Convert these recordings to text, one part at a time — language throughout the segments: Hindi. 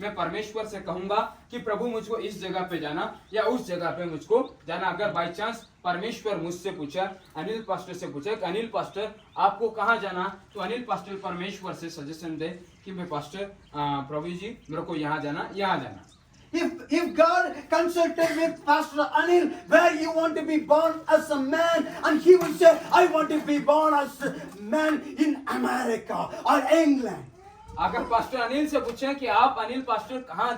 मैं परमेश्वर से कहूंगा कि प्रभु मुझको इस जगह पे जाना या उस जगह पे मुझको जाना। अगर बाई चांस परमेश्वर मुझसे पूछा, अनिल पास्टर से पूछा कि अनिल पास्टर आपको कहाँ जाना, तो अनिल पास्टर परमेश्वर से सजेशन दे कि मैं पास्टर प्रभु जी मेरे को यहाँ जाना, यहाँ जाना। If God consulted with Pastor Anil where you want to be born as a man, and he would say, I want to be born as a man in America or England. अगर पास्टर अनिल से पूछे कि आप अनिल पास्टर कहाँ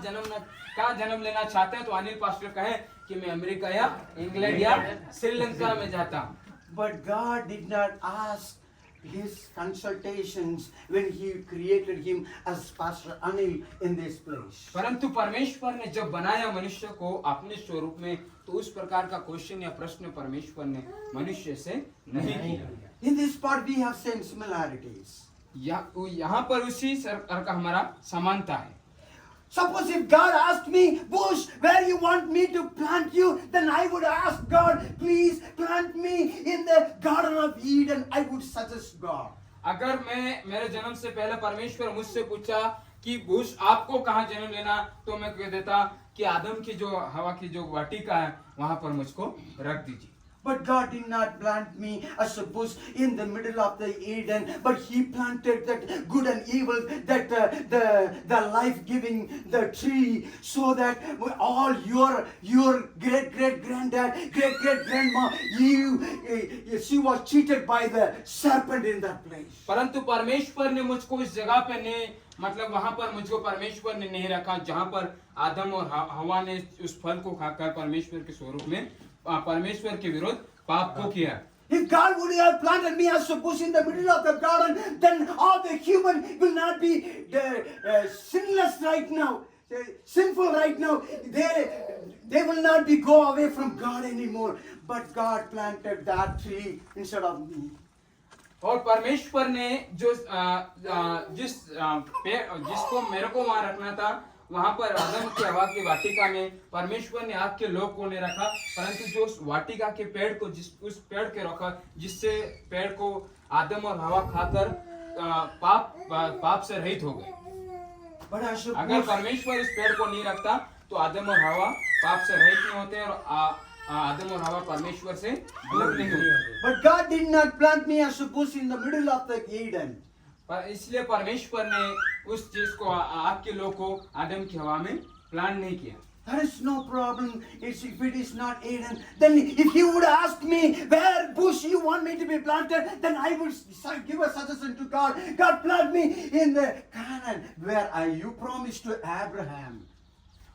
जन्म लेना चाहते हैं, तो अनिल पास्टर कहे कि मैं अमेरिका या इंग्लैंड या श्रीलंका में जाता हूँ। But God did not ask his consultations when he created him as Pastor Anil in this place. परंतु परमेश्वर ने जब बनाया मनुष्य को अपने स्वरूप में, तो उस प्रकार का क्वेश्चन या प्रश्न परमेश्वर ने मनुष्य से नहीं किया। In this part we have same similarities. यहाँ पर उसी सरकार का हमारा समानता है। Suppose if God asked me, Bush, where you want me to plant you, then I would ask God, please plant me in the Garden of Eden. I would suggest God. अगर मैं मेरे जन्म से पहले परमेश्वर मुझसे पूछा कि बुश आपको कहाँ जन्म लेना, तो मैं कह देता कि आदम की जो हवा की जो वाटिका है वहां पर मुझको रख दीजिए। But God did not plant me as a bush in the middle of the Eden, but He planted that good and evil, that the life-giving, the tree, so that all your great-great-granddad, great-great-grandma, she was cheated by the serpent in that place. परंतु परमेश्वर ने मुझको इस जगह पे ने मतलब वहां पर मुझको परमेश्वर ने नहीं रखा जहां पर आदम और हवा ने उस फल को खाकर परमेश्वर के स्वरूप में परमेश्वर के विरुद्ध पाप को किया। If God would have planted me as a bush in the middle of the garden, then all the human will not be sinless right now, sinful right now. They will not be go away from God anymore. But God planted that tree instead of me. और परमेश्वर ने जो जिसको मेरे को वहां रखना था, वहां पर आदम की हवा की वाटिका में परमेश्वर ने आग के लोक को नहीं रखा, परंतु जो उस वाटिका के पेड़ को उस पेड़ के रखा, जिससे पेड़ को आदम और हवा खाकर पाप से रहित हो गए। अगर परमेश्वर इस पेड़ को नहीं रखता तो आदम और हवा पाप से रहित नहीं होते और आदम और हवा परमेश्वर से दूर नहीं होते। But God did not plant me as a bush in the middle of the Eden. पर इसलिए परमेश्वर ने उस चीज को आग के लोक को आदम की हवा में प्लान नहीं किया। There is no problem. If it is not Eden, then if you would ask me where bush you want me to be planted, then I would give a suggestion to God. God, plant me in the Canaan where you promised to Abraham.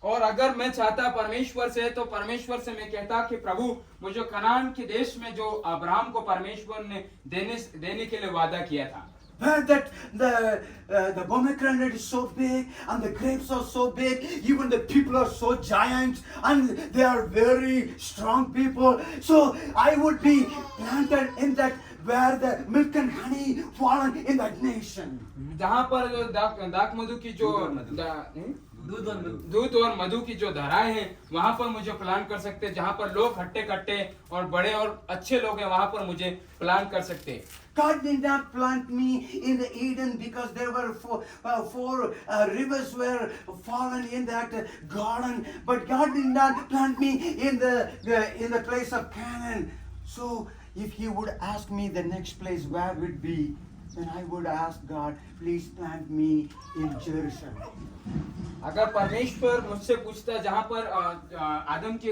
और अगर मैं चाहता परमेश्वर से, तो परमेश्वर से मैं कहता कि प्रभु मुझे कनान के देश में जो अब्राहम को परमेश्वर ने देने के लिए वादा किया था, Where that the pomegranate is so big and the grapes are so big, even the people are so giant and they are very strong people. So I would be planted in that where the milk and honey fallen in that nation. जहाँ पर जो दाक मधु की जो दूध और मधु की जो धाराएं हैं, वहाँ पर मुझे प्लान कर सकते हैं। जहाँ पर लोग हट्टे कट्टे और बड़े और अच्छे लोग हैं, वहाँ पर मुझे प्लान कर सकते हैं। God did not plant me in the Eden because there were four rivers were fallen in that garden. But God did not plant me in the place of Canaan. So if He would ask me the next place where would be, then I would ask God, please plant me in Jerusalem. अगर परमेश्वर मुझसे पूछता जहाँ पर आदम की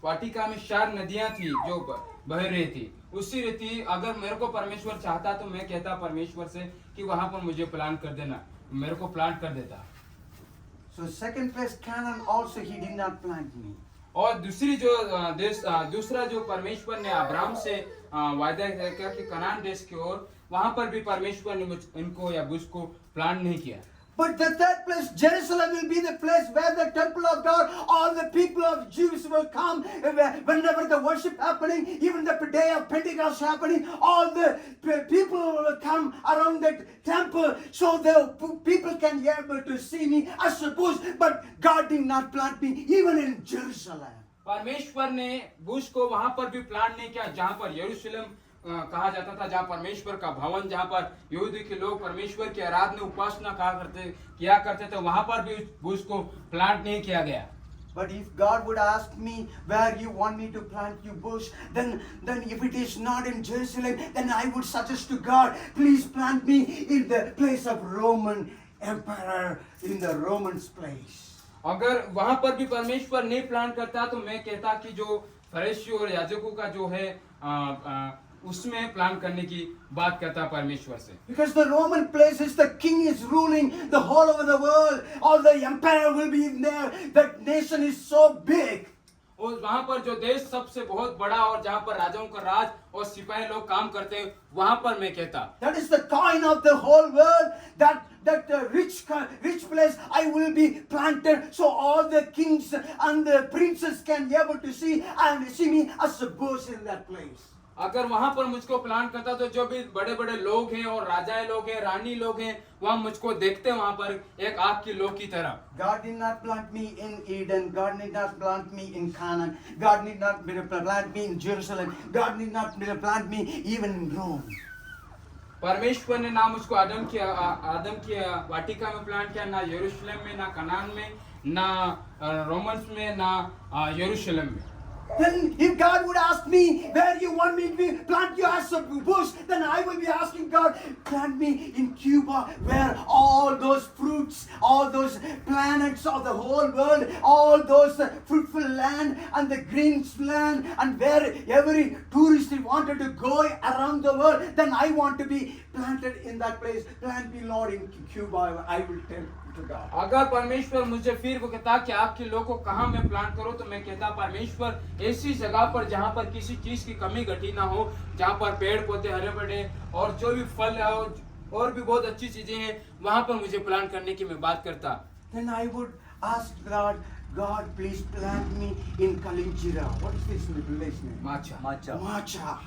वाटिका में 4 नदियां थी जो बह रही थी, उसी रीति अगर मेरे को परमेश्वर चाहता तो मैं कहता परमेश्वर से कि वहां पर मुझे प्लान कर देना, मेरे को प्लान कर देता। So second place Canaan also He did not plant me. और दूसरी जो दूसरा जो परमेश्वर ने अब्राहम से वायदा किया कि कनान देश की ओर, वहां पर भी परमेश्वर ने इनको या बुश को प्लान नहीं किया। But the third place, Jerusalem, will be the place where the temple of God, all the people of Jews will come. Whenever the worship happening, even the day of Pentecost happening, all the people will come around that temple, so the people can be able to see me as a bush. But God did not plant me even in Jerusalem. परमेश्वर ने बुश को वहां पर भी प्लान नहीं किया जहां पर यरूशलेम कहा जाता था, जहाँ परमेश्वर का भवन, जहाँ पर यहूदी के लोग परमेश्वर की आराधना उपासना किया करते थे, वहां पर भी उस बुश को प्लांट नहीं किया गया। But if God would ask me where you want me to plant you bush, then if it is not in Jerusalem, then I would suggest to God, please plant me in the place of Roman emperor, in the Romans place. अगर वहां पर भी परमेश्वर नहीं प्लान करता तो मैं कहता कि जो फरीसी और याजकों का जो है उसमें प्लान करने की बात करता परमेश्वर से। Because the Roman place is the king is ruling the whole over the world, all the empire will be in there, that nation is so big. और वहां पर जो देश सबसे बहुत बड़ा और जहां पर राजाओं का राज और सिपाही लोग काम करते हैं, वहां पर मैं कहता That is the coin of the whole world, that rich place I will be planted, so all the kings and the princes can be able to see me as a bush in that place. अगर वहां पर मुझको प्लान करता तो जो भी बड़े बड़े लोग हैं और राजाएं लोग हैं, रानी लोग हैं, वहां मुझको देखते वहां पर एक आग की लो की तरह। God did not plant me in Eden. God did not plant me in Canaan. God did not plant me in Jerusalem. God did not plant me even in Rome. परमेश्वर ने ना मुझको आदम की वाटिका में प्लान किया, ना यरूशलेम में, ना कनान में, ना रोमन्स में, ना यरूशलेम में। Then if God would ask me where you want me to plant you as a bush, then I will be asking God, plant me in Cuba, where all those fruits, all those planets of the whole world, all those fruitful land and the green land, and where every tourist wanted to go around the world, then I want to be planted in that place. Plant me, Lord, in Cuba, I will tell to God. अगर परमेश्वर मुझे फिर वो कहता कि आपके लोग को कहाँ मैं प्लांट करूं, तो मैं कहता परमेश्वर ऐसी जगह पर जहाँ पर किसी चीज की कमी घटी ना हो, जहाँ पर पेड़ पौधे हरे भरे और जो भी फल है और भी बहुत अच्छी चीजें हैं, वहां पर मुझे प्लांट करने की मैं बात करता। Then I would ask God, please plant me in Kalinjira. What is this village name? Macha.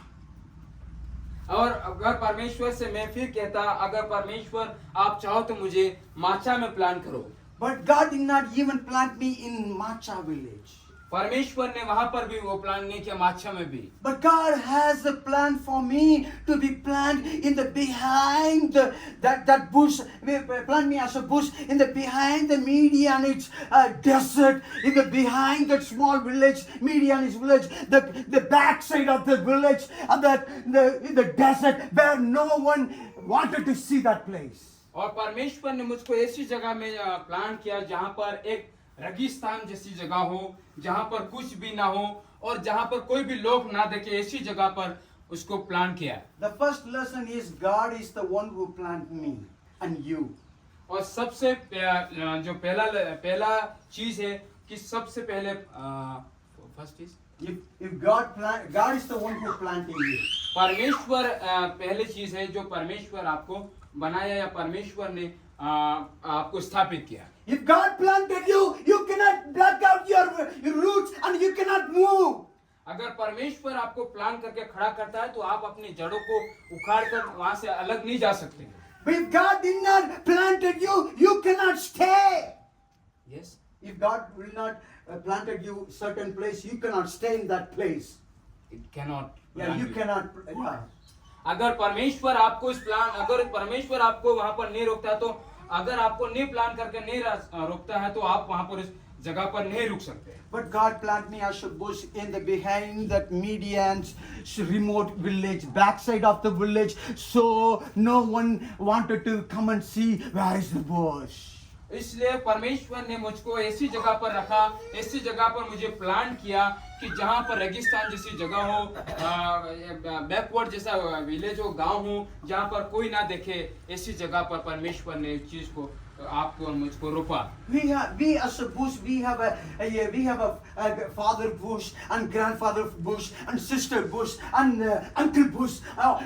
और अगर परमेश्वर से मैं फिर कहता, अगर परमेश्वर आप चाहो तो मुझे माचा में प्लान करो। But God did not even plant me in Macha village. परमेश्वर ने वहां पर भी वो प्लान नहीं किया, माचा में भी। But God has a plan for me to be planted in the behind that bush. Plant me as a bush in the behind the Midianite desert, in the behind that small village, Midianite village, the backside of the village, and in the desert where no one wanted to see that place. और परमेश्वर ने मुझको ऐसी जगह में प्लान किया जहां पर एक रेगिस्तान जैसी जगह हो, जहां पर कुछ भी ना हो और जहां पर कोई भी लोग ना देखे, ऐसी जगह पर उसको प्लान किया। The first lesson is God is the one who planted me and you. और सबसे जो पहला चीज है कि सबसे पहले first is If God is the one who planted you. परमेश्वर पहले चीज है जो परमेश्वर आपको बनाया या परमेश्वर ने आपको स्थापित किया। If God planted you, you cannot pluck out your roots and you cannot move. अगर परमेश्वर आपको प्लान करके खड़ा करता है तो आप अपनी जड़ों को उखाड़ कर वहां से अलग नहीं जा सकते। But if God did not planted you, you cannot stay. Yes. If God will not planted you certain place, you cannot stay in that place. It cannot. Yeah, you cannot. Yeah. अगर परमेश्वर आपको अगर परमेश्वर आपको वहां पर नहीं रोकता है, तो अगर आपको नहीं प्लान करके नहीं रोकता है तो आप वहां पर इस जगह पर नहीं रुक सकते। But God planted me as a bush in the behind that Midian's remote village, backside of the village, so no one wanted to come and see where is the bush. इसलिए परमेश्वर ने मुझको ऐसी जगह पर रखा, ऐसी जगह पर मुझे प्लान किया कि जहाँ पर रेगिस्तान जैसी जगह हो, बैकवर्ड जैसा विलेज हो, गांव हो, जहाँ पर कोई ना देखे, ऐसी जगह पर परमेश्वर ने इस चीज को आपको और मुझको रोपा। We as a bush, we have a father bush and grandfather bush and sister bush and uncle bush.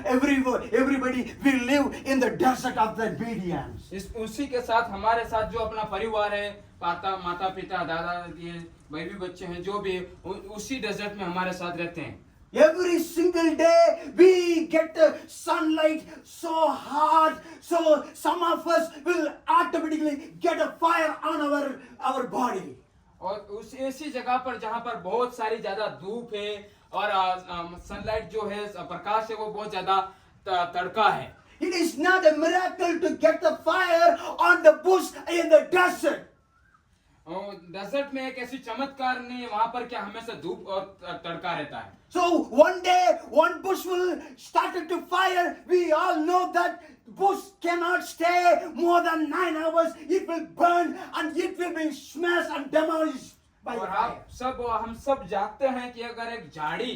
Everybody we live in the desert of the Midians. उसी के साथ हमारे साथ जो अपना परिवार है, माता पिता, दादा दादी, भाई बच्चे हैं, जो भी उसी डेजर्ट में हमारे साथ रहते हैं। Every single day we get the sunlight so hard, so some of us will automatically get a fire on our body. और उस ऐसी जगह पर जहां पर बहुत सारी ज्यादा धूप है और सनलाइट जो है प्रकाश है वो बहुत ज्यादा तड़का है। It is not a miracle to get the fire on the bush in the desert. Desert में एक ऐसी चमत्कार नहीं है वहां पर क्या हमेशा धूप और तड़का रहता है। So one day, one bush will start to fire. We all know that bush cannot stay more than 9 hours. It will burn and it will be smashed and demolished by और fire. हम सब जानते हैं कि अगर एक झाड़ी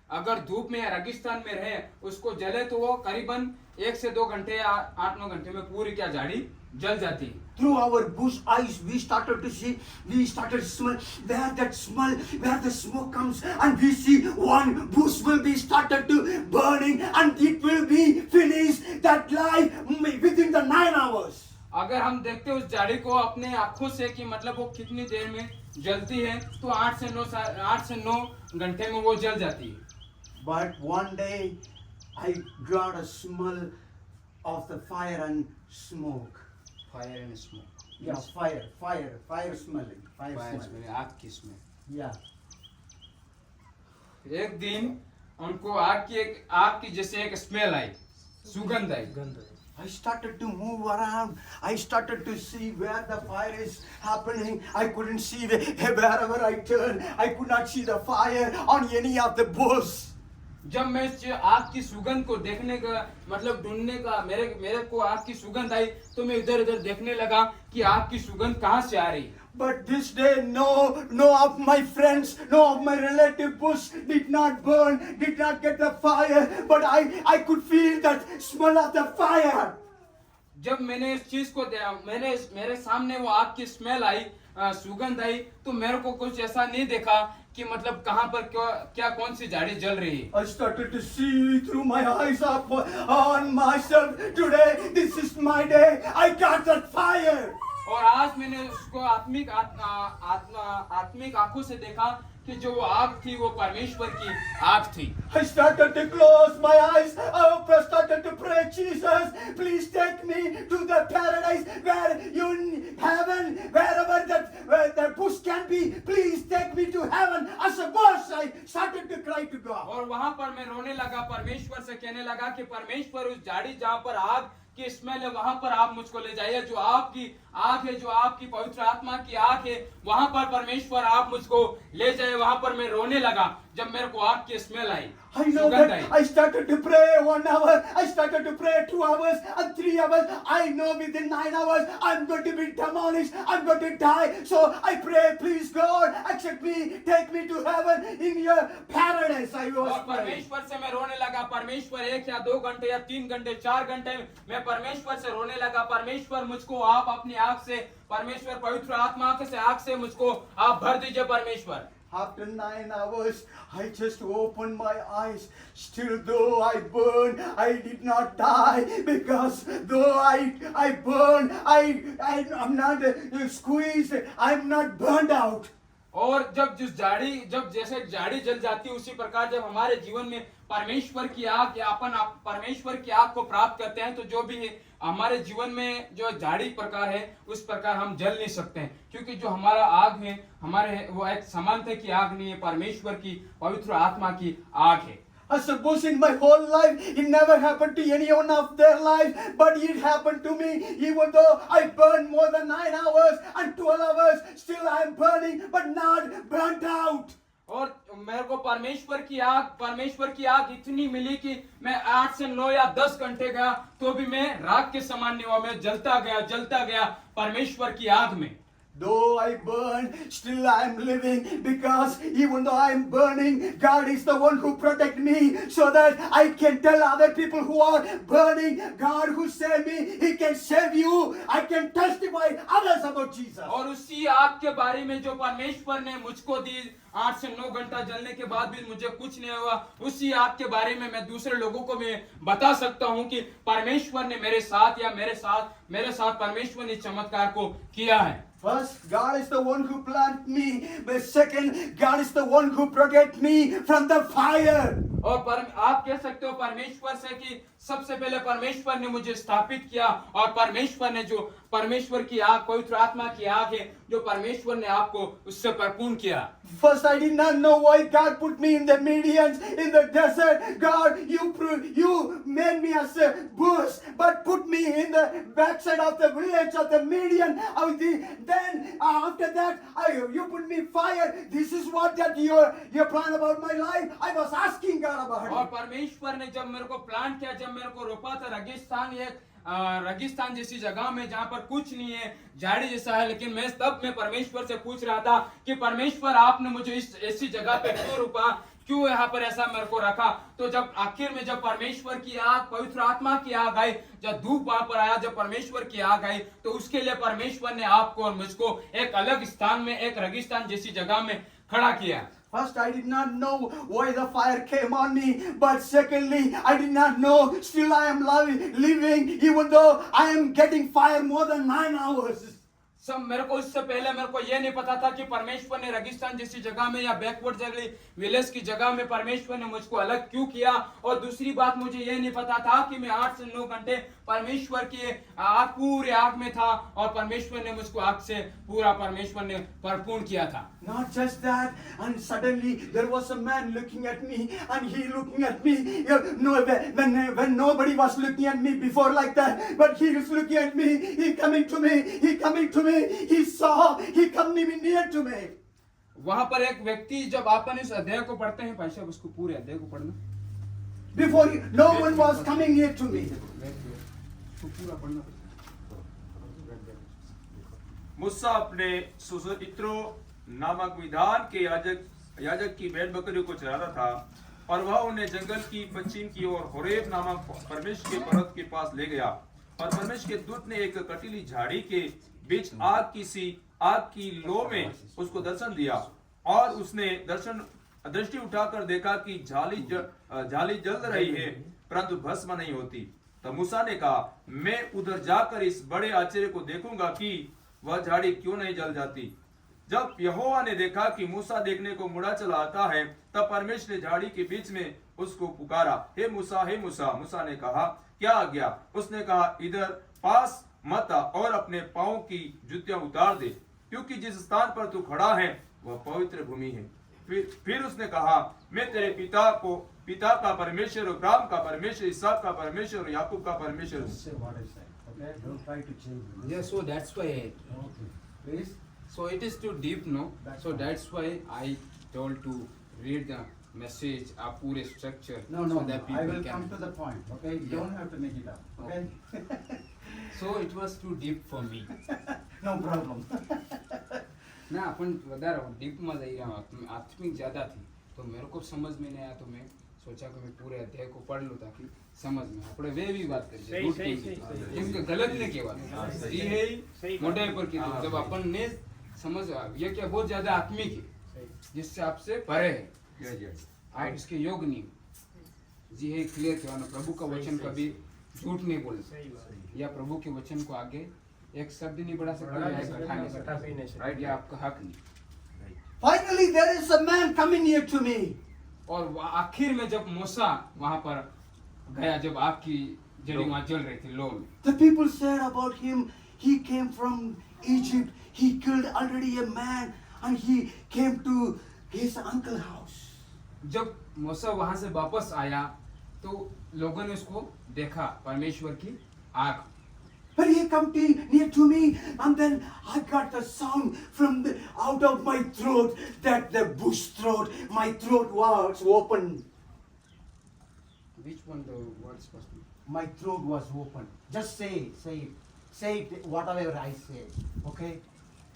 अगर धूप में या रेगिस्तान में रहे उसको जले तो वो करीबन 1 से 2 घंटे या 8-9 घंटे में पूरी क्या झाड़ी जल जाती है। Through our bush eyes, we started to see, we started to smell where that smell, where the smoke comes, and we see one bush will be started to burning, and it will be finished that life within the 9 hours. अगर हम देखते उस झाड़ी को अपने आंखों से कि मतलब वो कितनी देर में जलती है तो 8 से 9 घंटे में वो जल जाती है। But one day, I got a smell of the fire and smoke. Fire and smoke. Yeah, fire smelling. Fire smelling. आग की स्मेल। Yeah. एक दिन उनको आग की जैसे एक स्मेल आई, सुगंध आई। I started to move around. I started to see where the fire is happening. I couldn't see wherever I turned. I could not see the fire on any of the bush. जब मैं इस आग की सुगंध को देखने का मतलब ढूंढने का मेरे को आग की सुगंध आई तो मैं इधर उधर देखने लगा कि आग की सुगंध कहाँ से आ रही। But this day, no of my friends, no of my relative bush did not burn, did not get the fire. But I could feel that smell of the fire. जब मैंने इस चीज को मेरे सामने वो आग की स्मेल आई, सुगंध आई तो मेरे को कुछ ऐसा नहीं देखा कि मतलब कहाँ पर क्या कौन सी झाड़ी जल रही है। I started to see through my eyes up on myself. Today, this is my day. I got that fire. और आज मैंने उसको आत्मिक आंखों से देखा कि जो वो आग थी वो परमेश्वर की आग थी। I started to close my eyes. I started to pray, Jesus, please take me to the paradise where you in heaven, wherever that bush can be. Please take me to heaven. As a bush, I started to cry to God. और वहां पर मैं रोने लगा, परमेश्वर से कहने लगा कि परमेश्वर उस झाड़ी जहाँ पर आग की स्मेल है वहां पर आप मुझको ले जाइए, जो आपकी आग है, जो आपकी पवित्र आत्मा की आग है वहां पर परमेश्वर आप मुझको ले जाए। वहां पर मैं रोने लगा जब मेरे को आग की smell I. I know that I started to pray 1 hour, I started to pray 2 hours and 3 hours. I know within 9 hours I'm going to be demolished, I'm going to die. So I pray, please God, accept me, take me to heaven in your paradise. I was और परमेश्वर से मैं रोने लगा। परमेश्वर 1 या 2 घंटे या 3 घंटे 4 घंटे मैं परमेश्वर से रोने लगा, परमेश्वर मुझको आप अपनी आग से, परमेश्वर पवित्र आत्मा से आग से मुझको आप भर दीजिए परमेश्वर। After 9 hours, I just opened my eyes. Still, though I burn, I did not die, because though I burn, I'm not squeezed. I'm not burned out. और जब जैसे झाड़ी जल जाती है उसी प्रकार जब हमारे जीवन में परमेश्वर की आग या परमेश्वर की आग को प्राप्त करते हैं तो जो भी है हमारे जीवन में जो झाड़ी प्रकार है उस प्रकार हम जल नहीं सकते हैं, क्योंकि जो हमारा आग है हमारे वो एक समानता की आग नहीं है, परमेश्वर की पवित्र आत्मा की आग है। As a bush in my whole life, it never happened to any one of their life, but it happened to me. Even though I burned more than 9 hours and 12 hours, still I am burning, but not burnt out. और मेरे को परमेश्वर की आग इतनी मिली कि मैं 8 से 9 या 10 घंटे गया तो भी मैं राख के समान नहीं हुआ, मैं जलता गया परमेश्वर की आग में। Though I burn, still I am living, because even though I am burning, God is the one who protects me, so that I can tell other people who are burning, God who saved me, He can save you. I can testify others about Jesus. और उसी आग के बारे में जो परमेश्वर ने मुझको दी, 8 से 9 घंटा जलने के बाद भी मुझे कुछ नहीं हुआ, उसी आग के बारे में मैं दूसरे लोगों को मैं बता सकता हूँ कि परमेश्वर ने मेरे साथ परमेश्वर ने चमत्कार को किया है। First, God is the one who planted me. But second, God is the one who protects me from the fire. और आप कह सकते हो परमेश्वर से कि सबसे पहले परमेश्वर ने मुझे स्थापित किया और परमेश्वर ने जो परमेश्वर की आग, पवित्र आत्मा की आग है, जो परमेश्वर ने आपको उससे परिपूर्ण किया। First, I did not know why God put me in the Midians, in the desert. God, you made me as a bush, but put me in the backside of the village of the Midian. Then after that, you put me fire. This is what that your plan about my life. I was asking God about और it. परमेश्वर ने जब मेरे को प्लान किया, जब मेरे को रोपा था रेगिस्तान जैसी जगह में जहाँ पर कुछ नहीं है, झाड़ी जैसा है, लेकिन मैं परमेश्वर से पूछ रहा था कि परमेश्वर आपने मुझे इस ऐसी जगह पे क्यों रोपा, क्यों यहाँ पर ऐसा मेरे को रखा। तो जब आखिर में जब परमेश्वर की आग, पवित्र आत्मा की आग आई, जब धूप वहां पर आया, जब परमेश्वर की आग आई, तो उसके लिए परमेश्वर ने आपको और मुझको एक अलग स्थान में, एक रेगिस्तान जैसी जगह में खड़ा किया। First, I did not know why the fire came on me. But secondly, I did not know. Still, I am living, even though I am getting fire more than 9 hours. सब मेरे को इससे पहले मेरे को ये नहीं पता था कि परमेश्वर ने रेगिस्तान जैसी जगह में या बैकवर्ड जगह विलेज की जगह में परमेश्वर ने मुझको अलग क्यों किया। और दूसरी बात, मुझे ये नहीं पता था कि मैं 8 से 9 घंटे परमेश्वर की आग, पूरे आग में था और परमेश्वर ने मुझको आग से पूरा परमेश्वर ने परिपूर्ण किया था। Not just that, and suddenly there was a man looking at me, and he looking at me. When nobody was looking at me before like that, but he was looking at me. He coming to me. He saw. He coming near to me. वहां पर एक व्यक्ति, जब अपन इस अध्याय को पढ़ते हैं, भाई साहब उसको पूरे अध्याय को पढ़ना। Before no one was coming near to me. पूरा पढ़ना। मूसा अपने सुसुइत्रो नामक विधान के याजक की भेड़ बकरियों को चराता था, और वह उन्हें जंगल की पश्चिम की ओर होरेब नामक परमेश्वर के पर्वत के पास ले गया। और परमेश्वर के दूत ने एक कटीली झाड़ी के बीच आग की लो में उसको दर्शन दिया, और उसने दृष्टि उठाकर देखा कि झाली जल रही है, परंतु भस्म नहीं होती। तब मूसा ने कहा, मैं उधर जाकर इस बड़े आश्चर्य को देखूंगा कि वह झाड़ी क्यों नहीं जल जाती। जब यहोवा ने देखा कि मूसा देखने को मुड़ा चला आता है, तब परमेश्वर ने झाड़ी के बीच में उसको पुकारा, हे मूसा, हे मूसा। मूसा ने कहा, क्या आज्ञा? उसने कहा, इधर पास मत आ और अपने पांव की जूतियां उतार दे, क्योंकि जिस स्थान पर तू खड़ा है वह पवित्र भूमि है। फिर उसने कहा, मैं तेरे पिता का परमेश्वर, अब्राहम का परमेश्वर, इसहाक का परमेश्वर और याकूब का परमेश्वर हूं। Say what I said. Okay, don't try to change it. Yeah, so that's why. Okay, please. So it is too deep, no? So that's why I told to read the message, पूरे structure. No. So that I people will can. come to the point. Okay, you Yeah. don't have to make it up. Okay. So it was too deep for me. No problem. ना अपन વધારે डीप में जा रहा हूँ, आत्मिक ज्यादा थी, तो मेरे को समझ में नहीं आया, तो मैं सोचा कि मैं पूरे अध्याय को पढ़ लूँ ताकि समझ में આપણે वे भी बात करिए गुड थिंग કે गलत नहीं કહેવાય ये है मोटाई पर की जब अपन ने समझ ये क्या बहुत ज्यादा आत्मिक है जिससे आपसे परे है आप इसके योग नहीं जी है क्लियर कहना प्रभु का वचन कभी झूठ नहीं बोलता या प्रभु के वचन को आगे एक शब्द नहीं बढ़ा सकता या एक घटा नहीं सकता राइट ये आपका हक नहीं। Finally, there is a man coming near to me. और आखिर में जब मूसा वहां पर गया, जब आग की जड़ी वहां जल रही थी लो में, The people said about him, he came from Egypt. He killed already a man, and he came to his uncle's house. जब मूसा वहां से वापस आया तो लोगों ने उसको देखा परमेश्वर की आग। When he come near to me, and then I got the sound from out of my throat, that the bush throat, my throat was open. Which one the words first? My throat was open. Just say it, whatever I say. Okay?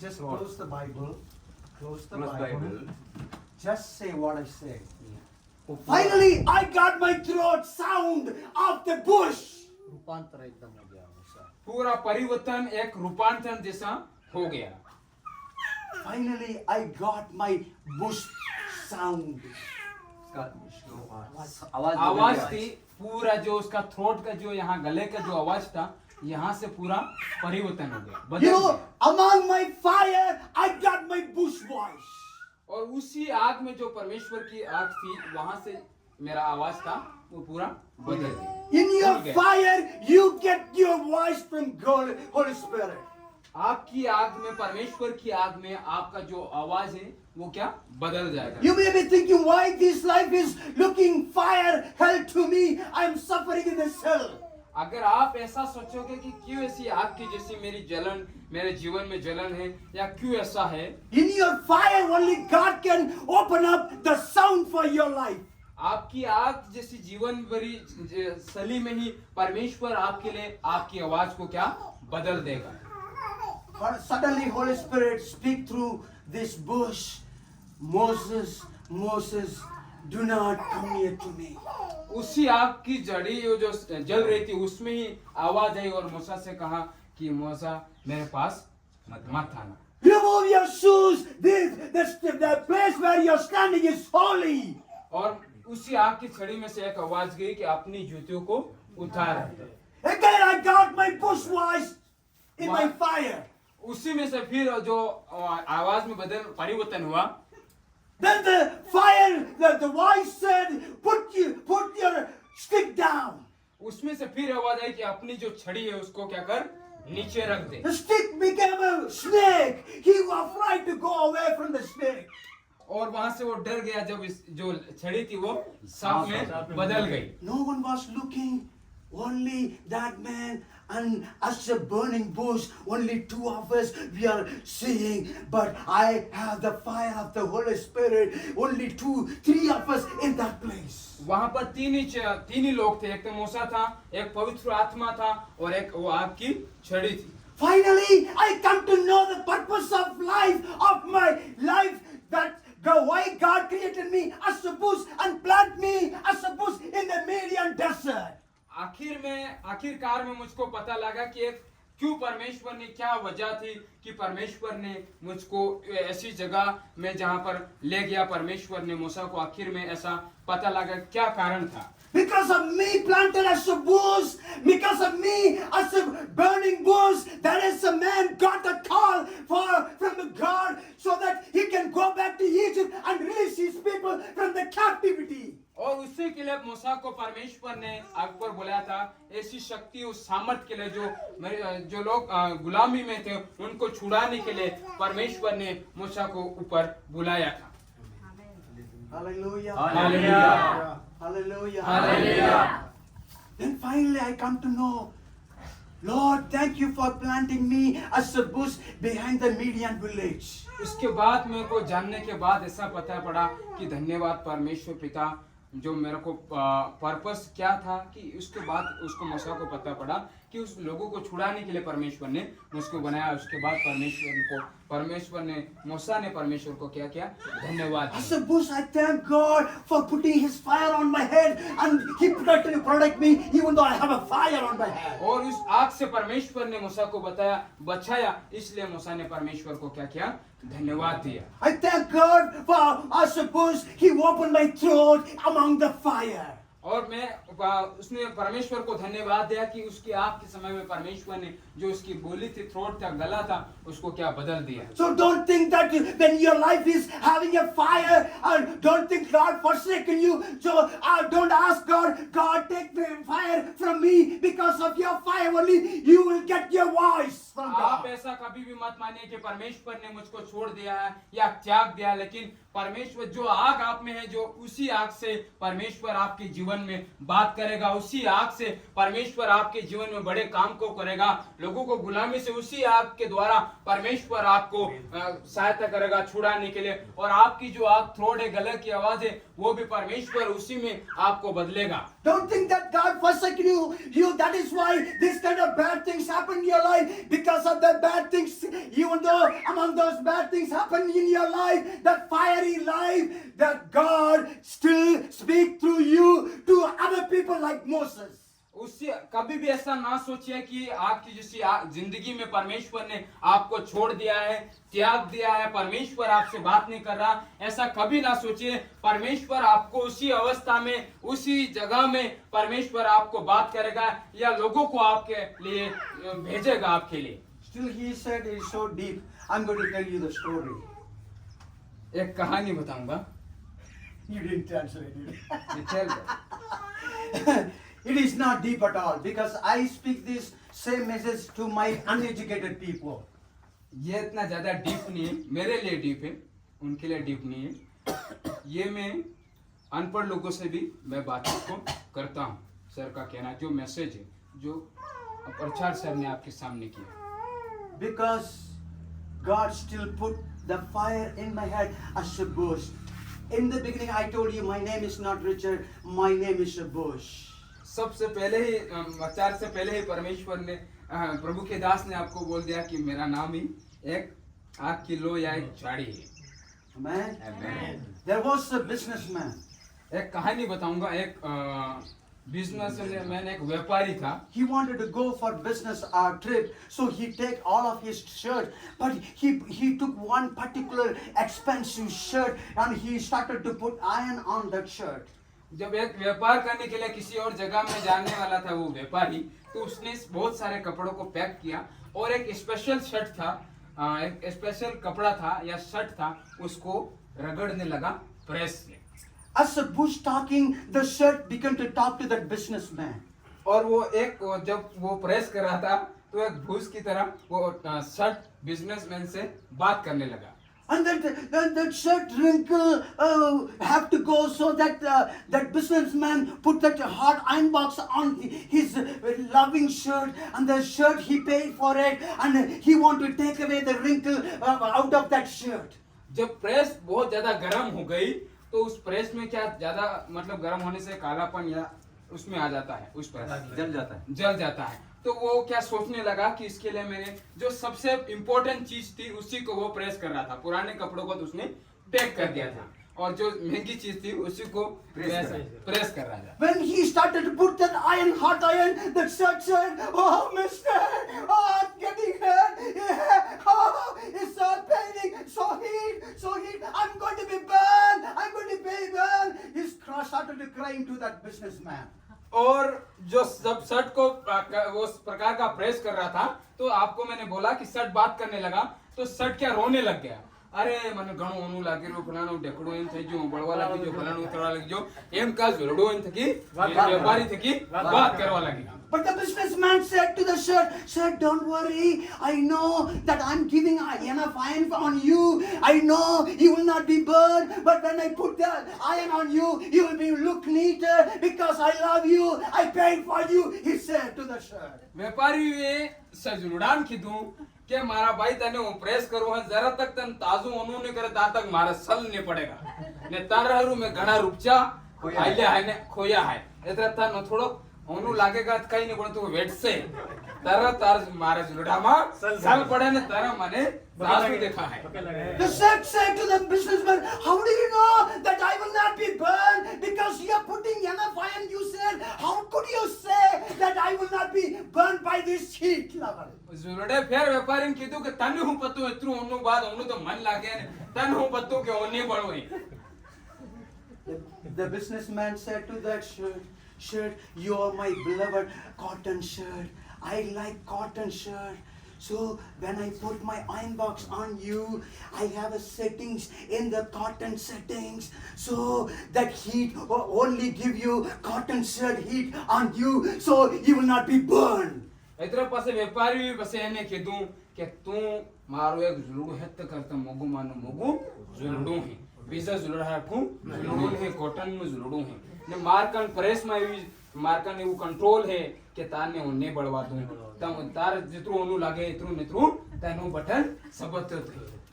Just close the Bible. Close the Bible. Just say what I say. Finally, I got my throat sound of the bush. रूपांतर एकदम हो गया मूसा. पूरा परिवर्तन एक रूपांतरण जैसा हो गया। Finally, I got my bush sound. आवाज थी पूरा जो उसका थ्रोट का जो यहाँ गले का जो आवाज था यहाँ से पूरा परिवर्तन हो गया, बदल You know, गया। among my fire, I got my bush voice. और उसी आग में जो परमेश्वर की आग थी वहां से मेरा आवाज था वो पूरा बदल गया। In भूल your गया। fire, you get your voice from God, Holy Spirit. आपकी आग में, परमेश्वर की आग में आपका जो आवाज है वो क्या बदल जाएगा। You may be thinking, why this life is looking fire, hell to me. I am suffering in this hell. अगर आप ऐसा सोचोगे कि क्यों ऐसी आग की जैसी मेरी जलन, मेरे जीवन में जलन है, या क्यों ऐसा है, In your fire, only God can open up the sound for your life. आपकी आग जैसी जीवन भरी सली में ही परमेश्वर आपके लिए आपकी आवाज को क्या बदल देगा। But suddenly Holy Spirit speak through this bush. Moses, Moses, do not come near to me. उसी आग की जड़ी वो जो जल रही थी उसमें ही आवाज आई और मूसा से कहा कि मूसा मेरे पास मत आना। Remove your shoes. The place where you're standing is holy. और उसी आग की छड़ी में से एक आवाज गई कि अपनी जूतियों को उतार। Again, I got my bush voice in my fire. उसी में से फिर जो आवाज में परिवर्तन हुआ। Then the fire, the voice said, put your stick down. उसमें से फिर आवाज आई कि अपनी जो छड़ी है उसको क्या कर, नीचे रख दे। The stick became a snake. He was afraid to go away from the snake. और वहां से वो डर गया जब जो छड़ी थी वो सांप में बदल गई। No one was looking, only that man and as a burning bush, only two of us we are seeing. But I have the fire of the Holy Spirit, only three of us in that place. वहां पर तीन ही लोग थे, एक तो मूसा था, एक पवित्र आत्मा था और एक वो आग की छड़ी थी। Finally, I come to know the purpose of life, of my life, that why God created me as a bush and planted me as a bush in the Median desert. आखिरकार में मुझको पता लगा कि क्यों परमेश्वर ने, क्या वजह थी कि परमेश्वर ने मुझको ऐसी जगह में जहां पर ले गया। परमेश्वर ने मूसा को आखिर में ऐसा पता लगा क्या कारण था। Because of me planted as a bush, because of me as a burning bush, there is a man got a call from the God so that he can go back to Egypt and release his people from the captivity. और उसी के लिए मूसा को परमेश्वर ने आग पर बुलाया था, ऐसी शक्ति, उस सामर्थ के लिए जो लोग गुलामी में थे उनको छुड़ाने के लिए परमेश्वर ने मूसा को ऊपर बुलाया था। Hallelujah. Hallelujah. Hallelujah. Hallelujah. Then finally I come to know, Lord, thank you for planting me as a bush behind the Midian village. उसके बाद मेरे को जानने के बाद ऐसा पता पड़ा कि धन्यवाद परमेश्वर पिता, जो मेरे को पर्पस क्या था, कि उसके बाद उसको मूसा को पता पड़ा कि उस लोगों को छुड़ाने के लिए परमेश्वर ने मुझको बनाया। उसके बाद परमेश्वर ने मूसा ने परमेश्वर को क्या किया, धन्यवाद। As a bush, I thank God for putting His fire on my head, and He protect me even though I have a fire on my head. और उस आग से परमेश्वर ने मूसा को बचाया, इसलिए मूसा ने परमेश्वर को क्या किया, धन्यवाद दिया। I thank God for as a bush, He opened my throat among the fire. और उसने परमेश्वर को धन्यवाद दिया कि उसकी आग के समय में परमेश्वर ने जो उसकी बोली थी, थ्रोट था, गला था, उसको क्या बदल दिया। So don't think that when your life is having a fire, and don't think God forsaken you. So don't ask God, God take the fire from me, because of your fire only you will get your voice from आप God. ऐसा कभी भी मत मानिए कि परमेश्वर ने मुझको छोड़ दिया है या त्याग दिया, लेकिन परमेश्वर जो आग आप में है, जो उसी आग से परमेश्वर आपके जीवन में बात करेगा, उसी आग से परमेश्वर आपके जीवन में बड़े काम को करेगा। लोगों को गुलामी से उसी आग के द्वारा परमेश्वर आपको सहायता करेगा छुड़ाने के लिए। और आपकी जो आग थ्रोट है, गले की आवाज है, वो भी परमेश्वर उसी में आपको बदलेगा। Don't think that God forsaken you. That is why this kind of bad things happen in your life. Because of the bad things, even though among those bad things happen in your life, that fiery life, that God still speak through you to other people like Moses. उससे कभी भी ऐसा ना सोचिए कि आपकी जैसी जिंदगी में परमेश्वर ने आपको छोड़ दिया है, त्याग दिया है, परमेश्वर आपसे बात नहीं कर रहा, ऐसा कभी ना सोचिए। परमेश्वर आपको उसी अवस्था में, उसी जगह में परमेश्वर आपको बात करेगा या लोगों को आपके लिए भेजेगा आपके लिए। Still he said it is so deep. I'm going to tell you the story. एक कहानी बताऊंगा। You didn't translate it. You tell them. It is not deep at all because I speak this same message to my uneducated people. ये इतना ज्यादा डीप नहीं है, मेरे लिए डीप है, उनके लिए डीप नहीं है। ये मैं अनपढ़ लोगों से भी मैं बातचीत को करता हूँ। सर का कहना जो मैसेज है, जो प्रचार सर ने आपके सामने किया, Because God still put the fire in my head as a bush. In the beginning I told you my name is not Richard, my name is a bush. सबसे पहले ही प्रचार से पहले ही परमेश्वर ने प्रभु के दास ने आपको बोल दिया कि मेरा नाम ही एक आग की लो या एक झाड़ी है। Amen. Amen. There was a businessman. एक कहानी बताऊंगा। एक बिजनेसमैन, एक व्यापारी था। He wanted to go for business trip, so he take all of his shirt, but he took one particular expensive shirt and he started to put iron on that shirt. जब एक व्यापार करने के लिए किसी और जगह में जाने वाला था वो व्यापारी, तो उसने बहुत सारे कपड़ों को पैक किया और एक स्पेशल शर्ट था, एक स्पेशल कपड़ा था या शर्ट था, उसको रगड़ने लगा प्रेस से। As a bush talking, the shirt began to talk to that businessman. और जब वो प्रेस कर रहा था तो एक भूस की तरह वो शर्ट बिजनेसमैन से बात करने लगा। And that shirt wrinkle have to go, so that businessman put that hot iron box on his loving shirt, and the shirt he paid for it, and he want to take away the wrinkle out of that shirt. जब प्रेस बहुत ज्यादा गर्म हो गई तो उस प्रेस में क्या ज्यादा मतलब गर्म होने से कालापन या उसमें आ जाता है, उस पर जल जाता है। तो वो क्या सोचने लगा कि इसके लिए मैंने जो सबसे इम्पोर्टेंट चीज थी उसी को वो प्रेस कर रहा था। पुराने कपड़ों को तो उसने पैक कर दिया था और जो महंगी चीज थी उसी को प्रेस कर रहा था। When he started to put that hot iron, that shirt said, "Oh, mister, oh, I'm getting hurt. Yeah. Oh, it's so paining, so heat. I'm going to be burned. I'm going to be burned." He started to crying to that businessman. और जो सब शर्ट को उस प्रकार का प्रेस कर रहा था, तो आपको मैंने बोला कि शर्ट बात करने लगा तो शर्ट क्या रोने लग गया। अरे મને ઘણું ઓનું લાગેલું, ફલાણું ઢેકડું એમ થઈ ગયું, બળવા લાગી ગયો, ફલાણું ઉતરવા લાગી ગયો, એમ કા ઝોરડો એમ થકી વેપારી થકી વાત કરવા લાગી। But the businessman said to the shirt, "Sir, don't worry. I know that I'm giving enough iron on you. I know you will not be burned. But when I put the iron on you, you will be look neater because I love you. I paid for you," he said to the shirt. વેપારીએ સજુડાન કીધું કે મારા ભાઈ તને હું પ્રેસ કરું હે, જરા તક તને તાજું ઓનું નહીં કરે તા તક મારે सल नहीं पड़ेगा ने तारा हरू में घणा रुपचा आइले है ने खोया है एतरा तने थोड़ो ओनु लागेगा कई नहीं पण तू वेटसे तारा तार मारे जुड़ामा सल पड़े ने तारा माने ताजू देखा है। The shirt said to the businessman, "How do you know that I will not be burned because you are putting enough iron?" You said, "How could you say that I will not be burned by this heat level?" जुड़े फिर व्यापारी ने कीधु के तने हूं पतो इतरू ओनु बाद ओनु तो मन लागे ने तने हूं पतो के ओनी बळोई। The businessman said to that shirt, "You are my beloved cotton shirt. I like cotton shirt. So when I put my iron box on you, I have a settings in the cotton settings, so that heat will only give you cotton shirt heat on you, so you will not be burned." इतरे पासे व्यापारी भी बसे ने कीधु के तू मारो एक जुलड़ू है त करता मोगु मानो मोगु जुलड़ू है बीजा जुलड़ा रखू जुलड़ू है कॉटन में जुलड़ू है ने मार्कन प्रेस में भी मार्कन ने वो कंट्रोल है के ताने ओने बढ़वा दूं तम तार जितरो ओनु लागे इतरो नितरो तनु बटन सबत थे।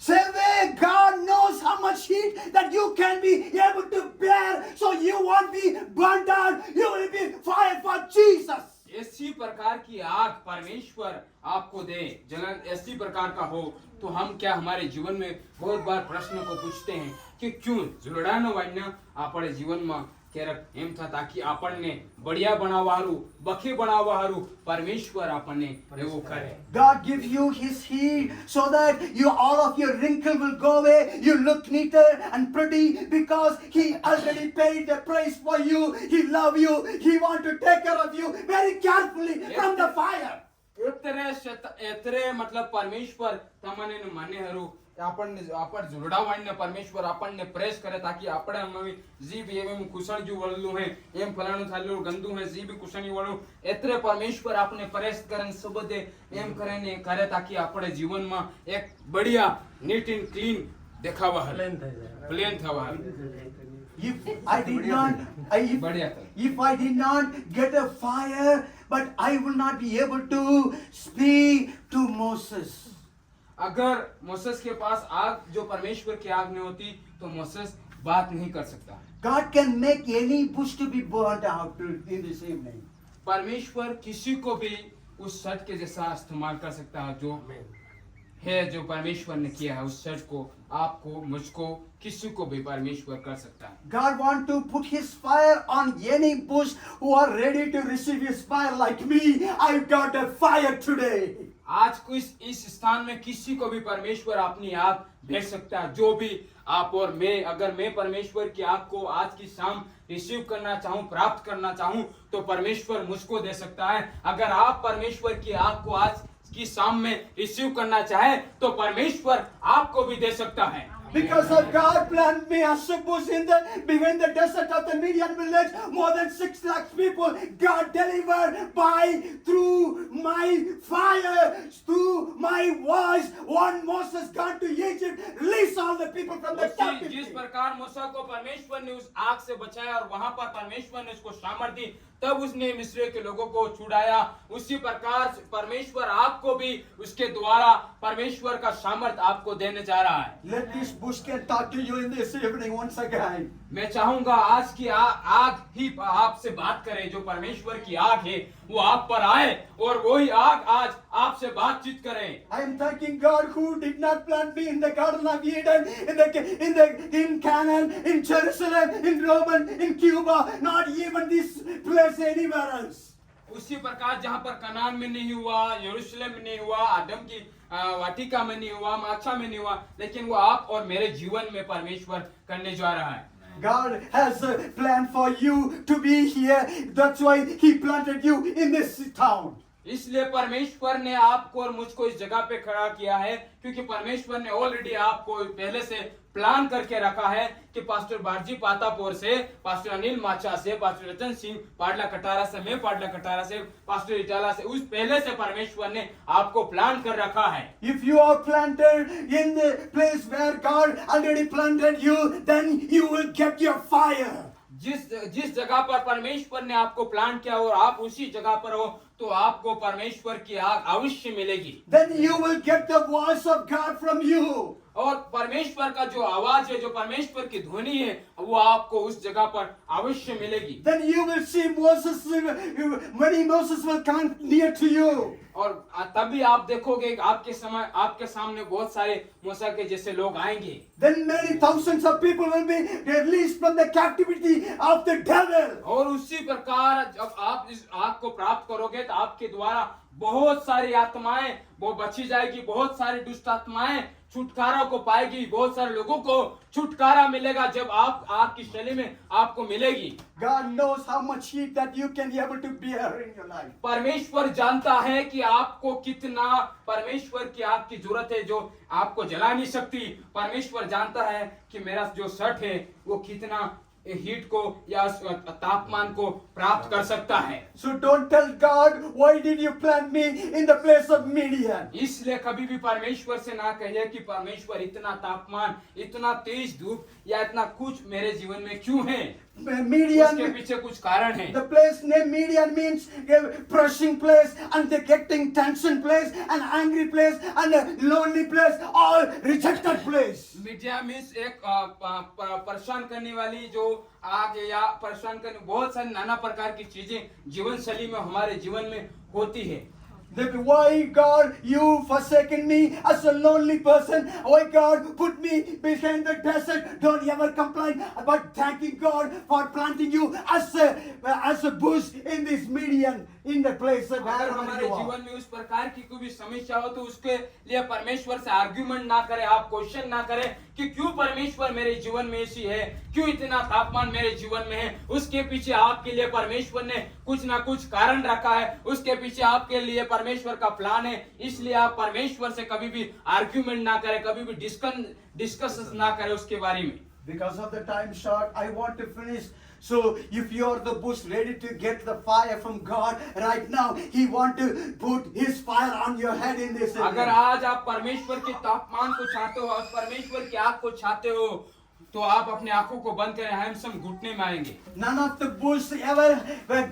Same way, God knows how much heat that you can be able to bear, so you won't be burnt out. You will be fired for Jesus. ऐसी प्रकार की आग परमेश्वर आपको दे, जलन ऐसी प्रकार का हो, तो हम क्या हमारे जीवन में बहुत बार प्रश्न को पूछते हैं कि क्यों जुड़ानो वान्य आपणे जीवन में क्यारेक एम था ताकि આપણને बढ़िया बनावा हारू बखी बनावा हारू परमेश्वर આપણને એવું કરે। God gives you his heat so that all of your wrinkle will go away. You look neater and pretty because he already paid the price for you. He love you. He want to take care of you very carefully from the fire. एतरे मतलब परमेश्वर तमने ने माने हारू आपण જોડાવાને પરમેશ્વર આપણને પ્રેસ કરે તાકી આપણે અમે જીવ એમ કુશળ જો વળલું હે એમ ફલાણું થાલું ગંદુ હે જીવ કુશણી વાળું એત્રે પરમેશ્વર આપણે પ્રેસ કરે સબદે એમ કરે કરે તાકી આપણે જીવનમાં એક બઢિયા નીટ એન્ડ ક્લીન દેખાવા હે પ્લેન થવા If I did not, બઢિયા if I did not get a fire, but I will not be able to speak to Moses. अगर मोसेस के पास आग जो परमेश्वर की आग नहीं होती तो मोसेस बात नहीं कर सकता। God can make any bush to be burnt out in this evening. परमेश्वर किसी को भी उस सट के जैसा इस्तेमाल कर सकता है जो है जो परमेश्वर ने किया है उस सट को आपको मुझको किसी को भी परमेश्वर कर सकता है। God want to put his fire on any bush who are ready to receive his fire like me. I've got a fire today. आज को इस स्थान में किसी को भी परमेश्वर अपनी आग भेज सकता है जो भी आप और मैं अगर मैं परमेश्वर की आग को आज की शाम रिसीव करना चाहूं प्राप्त करना चाहूं तो परमेश्वर मुझको दे सकता है। अगर आप परमेश्वर की आग को आज की शाम में रिसीव करना चाहे तो परमेश्वर आपको भी दे सकता है। Because of God planted me as a bush behind the desert of the Midian village, more than 6 lakh people God delivered through my fire, through my voice. One Moses gone to Egypt, release all the people from the captivity. जिस प्रकार मूसा को परमेश्वर ने उस आग से बचाया और वहां पर परमेश्वर ने उसको सामर्थ दी तब उसने मिस्र के लोगों को छुड़ाया उसी प्रकार परमेश्वर आपको भी उसके द्वारा परमेश्वर का सामर्थ आपको देने जा रहा है। Let this bush can talk to you in this evening once again. मैं चाहूंगा आज की आग ही आपसे बात करे जो परमेश्वर की आग है वो आप पर आए और वही आग आज आपसे बातचीत करे। I am thanking God who did not plant me in the Garden of Eden, in Canaan, in Jerusalem, in Rome, in Cuba, not even this place anywhere else. उसी प्रकार जहाँ पर कनान में नहीं हुआ यरूशलेम में नहीं हुआ आदम की वाटिका में नहीं हुआ माछा में नहीं हुआ लेकिन वो आप और मेरे जीवन में परमेश्वर करने जा रहा है। God has a plan for you to be here. That's why He planted you in this town. इसलिए परमेश्वर ने आपको और मुझको इस जगह पे खड़ा किया है क्योंकि परमेश्वर ने ऑलरेडी आपको पहले से प्लान करके रखा है कि पास्टर बारजी पातापुर से पास्टर अनिल माचा से पास्टर रतन सिंह पाडला कटारा से मैं पाडला कटारा से पास्टर इटाला से उस पहले से परमेश्वर ने आपको प्लान कर रखा है। If you are planted in the place where God already planted you, then you will get your fire. जिस जगह पर परमेश्वर ने आपको प्लान किया और आप उसी जगह पर हो तो आपको परमेश्वर की आग अवश्य मिलेगी। Then you will get the voice of God from you. और परमेश्वर का जो आवाज है जो परमेश्वर की ध्वनि है वो आपको उस जगह पर अवश्य मिलेगी। Then you will see Moses, many Moses will come near to you. और तभी आप देखोगे आपके सामने बहुत सारे मूसा के जैसे लोग आएंगे। Then many thousands of people will be released from the captivity of the devil. और उसी प्रकार जब आप इस आग को प्राप्त करोगे तो आपके द्वारा बहुत सारी आत्माएं वो बची जाएगी बहुत सारी दुष्ट आत्माएं छुटकारा को पाएगी बहुत सारे लोगों को छुटकारा मिलेगा जब आप आपकी शैली में आपको मिलेगी। God knows how much heat that you can be able to bear in your life. परमेश्वर जानता है कि आपको कितना परमेश्वर की आग की जरूरत है जो आपको जला नहीं सकती। परमेश्वर जानता है कि मेरा जो सट है वो कितना हीट को या तापमान को प्राप्त कर सकता है। So don't tell God, why did you plant me in the place of Midian? इसलिए कभी भी परमेश्वर से ना कहिए कि परमेश्वर इतना तापमान इतना तेज धूप या इतना कुछ मेरे जीवन में क्यों है। Midian, उसके पीछे कुछ कारण है। the place named Midian means a pressing place and the getting tension place, an angry place and a lonely place, all rejected place. Media means एक परेशान करने वाली जो आग या परेशान करने बहुत सारी नाना प्रकार की चीजें जीवन शैली में हमारे जीवन में होती है। Why God you forsaken me as a lonely person? Why God put me behind the desert? Don't ever complain about thanking God for planting you as a bush in this Midian in the place of अगर हमारे जीवन में उस प्रकार की कोई भी समस्या हो तो उसके लिए परमेश्वर से आर्ग्यूमेंट ना करें आप क्वेश्चन ना करें कि क्यों परमेश्वर मेरे जीवन में ऐसी है क्यों इतना तापमान मेरे जीवन में है। उसके पीछे आपके लिए परमेश्वर ने कुछ ना कुछ कारण रखा है। उसके पीछे आपके लिए परमेश्वर परमेश्वर का प्लान है। इसलिए आप परमेश्वर से कभी भी आर्ग्यूमेंट ना करें, कभी भी डिस्कस ना करें उसके बारे में। Because of the time short, I want to finish. So if you're the bush ready to get the fire from God right now, He want to put His fire on your head in this. अगर आज आप परमेश्वर के तापमान को चाहते हो और परमेश्वर की आग को चाहते हो, तो आप अपने आंखों को बंद करें, हम घुटने में आएंगे। None of the bush ever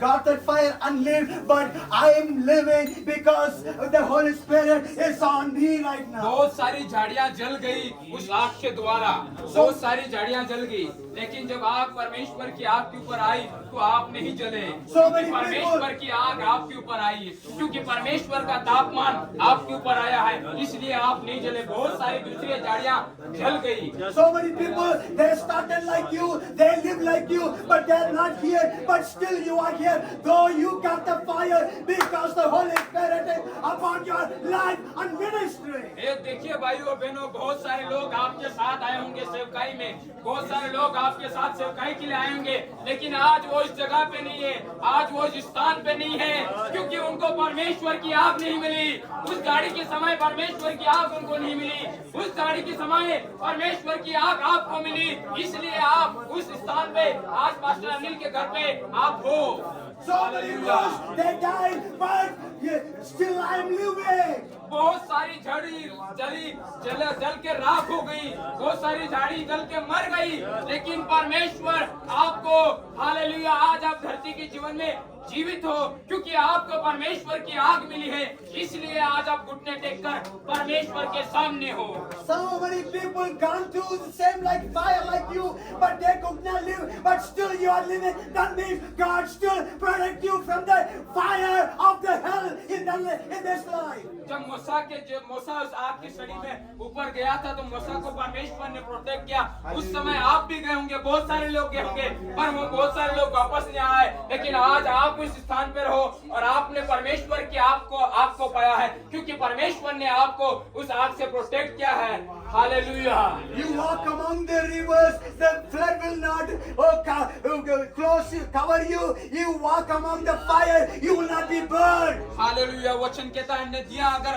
got that fire and lived, but I am living because the Holy Spirit is on me right now. बहुत सारी झाड़ियां जल गई उस आग के द्वारा, बहुत सारी झाड़ियां जल गई, लेकिन जब आग परमेश्वर की आग के ऊपर आई तो आप नहीं जले, क्योंकि परमेश्वर की आग आपके ऊपर आई, क्योंकि परमेश्वर का तापमान आपके ऊपर आया है, इसलिए आप नहीं जले। बहुत सारी दूसरी झाड़ियां जल गई। So many people, they started like you, they live like you, but they're not here, but still you are here, though you got the fire because the Holy Spirit is upon your life and ministry. ये देखिए भाइयों और बहनों, बहुत सारे लोग आपके साथ आए होंगे सेवकाई में, बहुत सारे लोग आपके साथ सेवकाई के लिए आए होंगे, लेकिन आज वो इस जगह पे नहीं है, आज वो इस स्थान पे नहीं है, क्योंकि उनको परमेश्वर की आग नहीं मिली। उस गाड़ी के समय परमेश्वर की आग उनको नहीं मिली, उस गाड़ी के समय परमेश्वर की आग आपको मिली, इसलिए आप उस स्थान पे आज पास्टर अनिल के घर पे आप हो। So many bush, they died, but still I am living. बहुत सारी झाड़ी जल के राख हो गई, बहुत सारी झाड़ी जल के मर गई, लेकिन परमेश्वर आपको, हालेलुया, आज आप धरती के जीवन में जीवित हो, क्योंकि आपको परमेश्वर की आग मिली है, इसलिए आज आप घुटने टेक कर परमेश्वर के सामने हो। So many people gone through the same like fire like you, but they could not live, but still you are living. That means God still protect you from the fire of the hell in this life. जब मूसा उस आग की सड़ी में ऊपर गया था, तो मूसा को परमेश्वर ने प्रोटेक्ट किया। उस समय आप भी गए होंगे, बहुत सारे लोग गए होंगे, पर वो बहुत सारे लोग वापस नहीं आए, लेकिन आज आप उस स्थान पर हो और आपने परमेश्वर की आग को पाया है, क्योंकि परमेश्वर ने आपको उस आग से प्रोटेक्ट किया है। Hallelujah. You walk among the rivers, the flood will not cover you. You walk among the fire, you will not be burned. Hallelujah. वचन कहता है, नदियां अगर